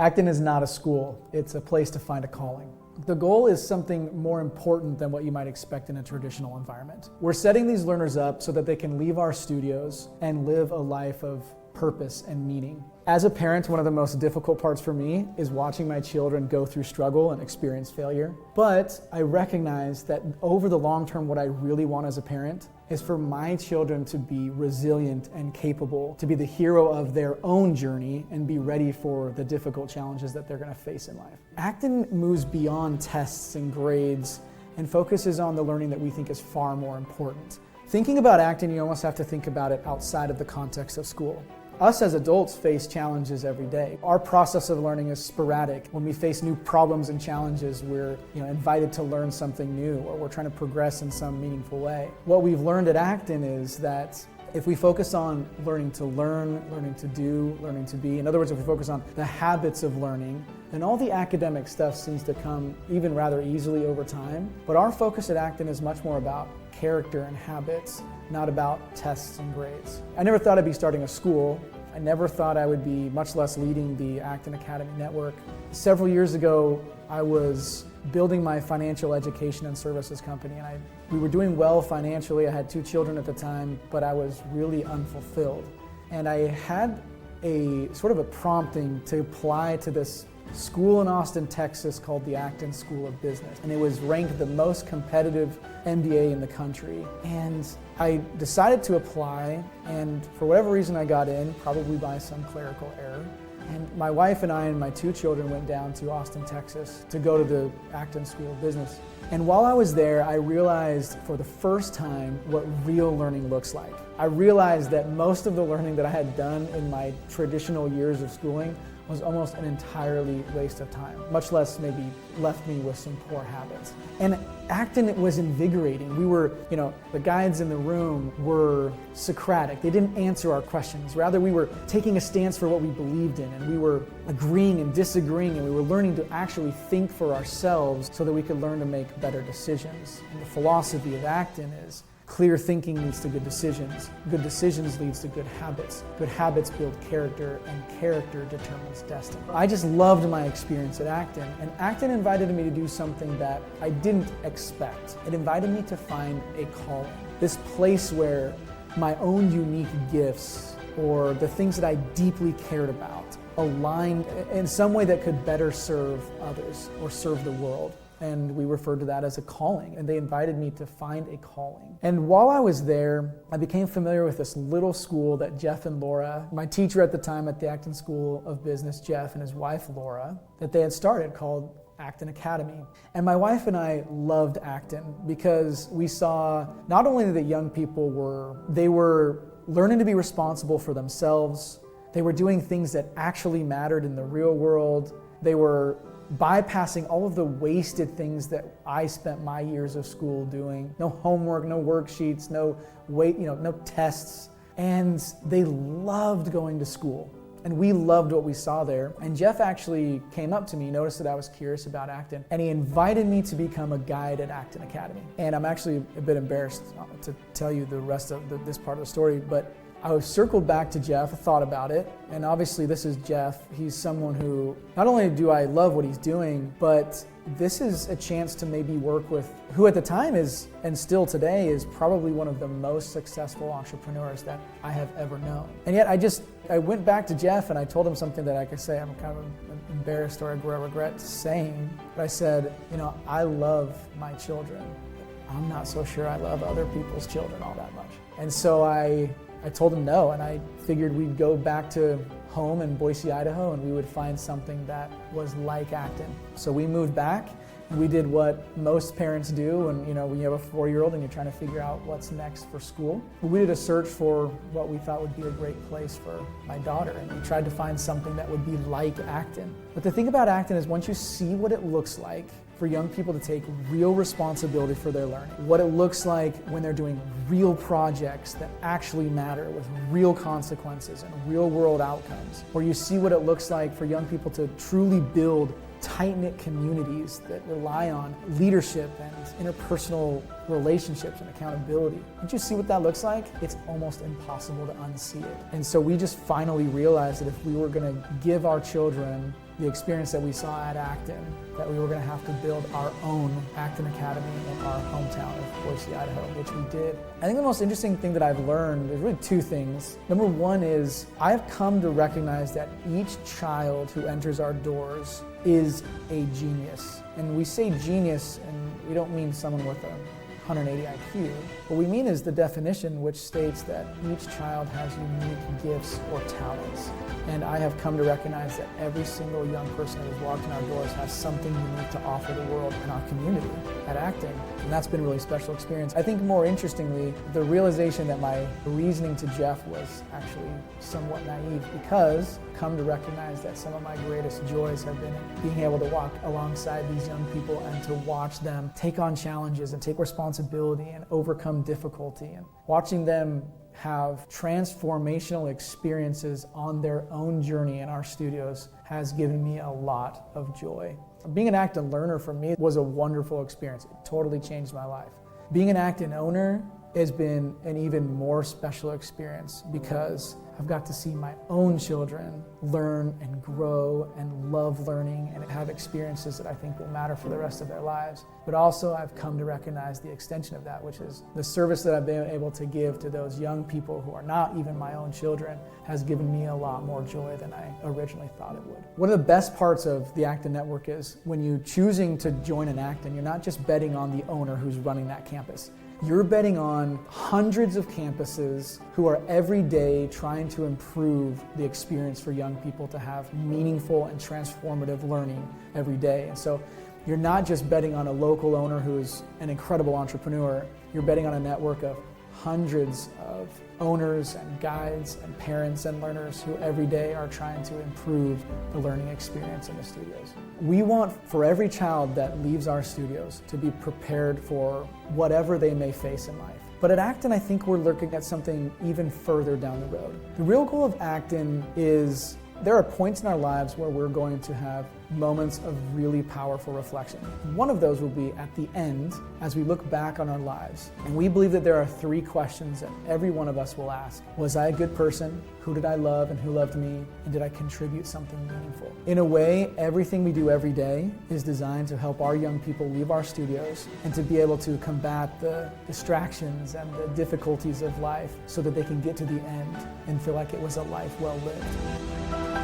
Acton is not a school, it's a place to find a calling. The goal is something more important than what you might expect in a traditional environment. We're setting these learners up so that they can leave our studios and live a life of purpose and meaning. As a parent, one of the most difficult parts for me is watching my children go through struggle and experience failure. But I recognize that over the long term, what I really want as a parent is for my children to be resilient and capable, to be the hero of their own journey and be ready for the difficult challenges that they're going to face in life. Acton moves beyond tests and grades and focuses on the learning that we think is far more important. Thinking about Acton, you almost have to think about it outside of the context of school. Us as adults face challenges every day. Our process of learning is sporadic. When we face new problems and challenges, we're invited to learn something new, or we're trying to progress in some meaningful way. What we've learned at Acton is that if we focus on learning to learn, learning to do, learning to be, in other words, if we focus on the habits of learning, then all the academic stuff seems to come even rather easily over time. But our focus at Acton is much more about character and habits, not about tests and grades. I never thought I'd be starting a school. I never thought I would be, much less leading the Acton Academy Network. Several years ago, I was building my financial education and services company, and we were doing well financially. I had 2 children at the time, but I was really unfulfilled. And I had a sort of a prompting to apply to this school in Austin, Texas called the Acton School of Business. And it was ranked the most competitive MBA in the country. And I decided to apply, and for whatever reason I got in, probably by some clerical error. And my wife and I and my 2 children went down to Austin, Texas to go to the Acton School of Business. And while I was there, I realized for the first time what real learning looks like. I realized that most of the learning that I had done in my traditional years of schooling was almost an entirely waste of time, much less maybe left me with some poor habits. And Acton was invigorating. We were, the guides in the room were Socratic. They didn't answer our questions. Rather, we were taking a stance for what we believed in, and we were agreeing and disagreeing, and we were learning to actually think for ourselves so that we could learn to make better decisions. And the philosophy of Acton is clear thinking leads to good decisions leads to good habits build character, and character determines destiny. I just loved my experience at Acton, and Acton invited me to do something that I didn't expect. It invited me to find a calling, this place where my own unique gifts or the things that I deeply cared about aligned in some way that could better serve others or serve the world. And we referred to that as a calling, and they invited me to find a calling. And while I was there, I became familiar with this little school that Jeff and Laura, my teacher at the time at the Acton School of Business, Jeff, and his wife Laura, that they had started called Acton Academy. And my wife and I loved Acton because we saw not only that young people were learning to be responsible for themselves, they were doing things that actually mattered in the real world, they were bypassing all of the wasted things that I spent my years of school doing. No homework, no worksheets, no tests. And they loved going to school. And we loved what we saw there. And Jeff actually came up to me, noticed that I was curious about Acton, and he invited me to become a guide at Acton Academy. And I'm actually a bit embarrassed to tell you the rest of this part of the story, but I was circled back to Jeff, thought about it, and obviously this is Jeff. He's someone who, not only do I love what he's doing, but this is a chance to maybe work with who at the time is, and still today, is probably one of the most successful entrepreneurs that I have ever known. And yet I went back to Jeff and I told him something that I could say I'm kind of embarrassed or I regret saying, but I said, I love my children. I'm not so sure I love other people's children all that much. And so I told him no, and I figured we'd go back to home in Boise, Idaho, and we would find something that was like Acton. So we moved back, and we did what most parents do when you have a 4-year-old and you're trying to figure out what's next for school. We did a search for what we thought would be a great place for my daughter, and we tried to find something that would be like Acton. But the thing about Acton is once you see what it looks like for young people to take real responsibility for their learning, what it looks like when they're doing real projects that actually matter with real consequences and real world outcomes, or you see what it looks like for young people to truly build tight-knit communities that rely on leadership and interpersonal relationships and accountability. Once you see what that looks like, it's almost impossible to unsee it. And so we just finally realized that if we were going to give our children the experience that we saw at Acton, that we were going to have to build our own Acton Academy in our hometown of Boise, Idaho, which we did. I think the most interesting thing that I've learned is really two things. Number one is I've come to recognize that each child who enters our doors is a genius. And we say genius, and we don't mean someone with a 180 IQ. What we mean is the definition, which states that each child has unique gifts or talents. And I have come to recognize that every single young person who's walked in our doors has something unique to offer the world and our community at Acton. And that's been a really special experience. I think more interestingly, the realization that my reasoning to Jeff was actually somewhat naive, because I've come to recognize that some of my greatest joys have been being able to walk alongside these young people and to watch them take on challenges and take responsibility and overcome difficulty, and watching them have transformational experiences on their own journey in our studios has given me a lot of joy. Being an Acton learner for me was a wonderful experience. It totally changed my life. Being an Acton owner has been an even more special experience, because I've got to see my own children learn and grow and love learning and have experiences that I think will matter for the rest of their lives. But also I've come to recognize the extension of that, which is the service that I've been able to give to those young people who are not even my own children has given me a lot more joy than I originally thought it would. One of the best parts of the Acton Network is when you're choosing to join an Acton, you're not just betting on the owner who's running that campus. You're betting on hundreds of campuses who are every day trying to improve the experience for young people to have meaningful and transformative learning every day. And so you're not just betting on a local owner who's an incredible entrepreneur, you're betting on a network of hundreds of owners and guides and parents and learners who every day are trying to improve the learning experience in the studios. We want for every child that leaves our studios to be prepared for whatever they may face in life. But at Acton, I think we're looking at something even further down the road. The real goal of Acton is there are points in our lives where we're going to have moments of really powerful reflection. One of those will be at the end, as we look back on our lives. And we believe that there are three questions that every one of us will ask. Was I a good person? Who did I love and who loved me? And did I contribute something meaningful? In a way, everything we do every day is designed to help our young people leave our studios and to be able to combat the distractions and the difficulties of life so that they can get to the end and feel like it was a life well lived.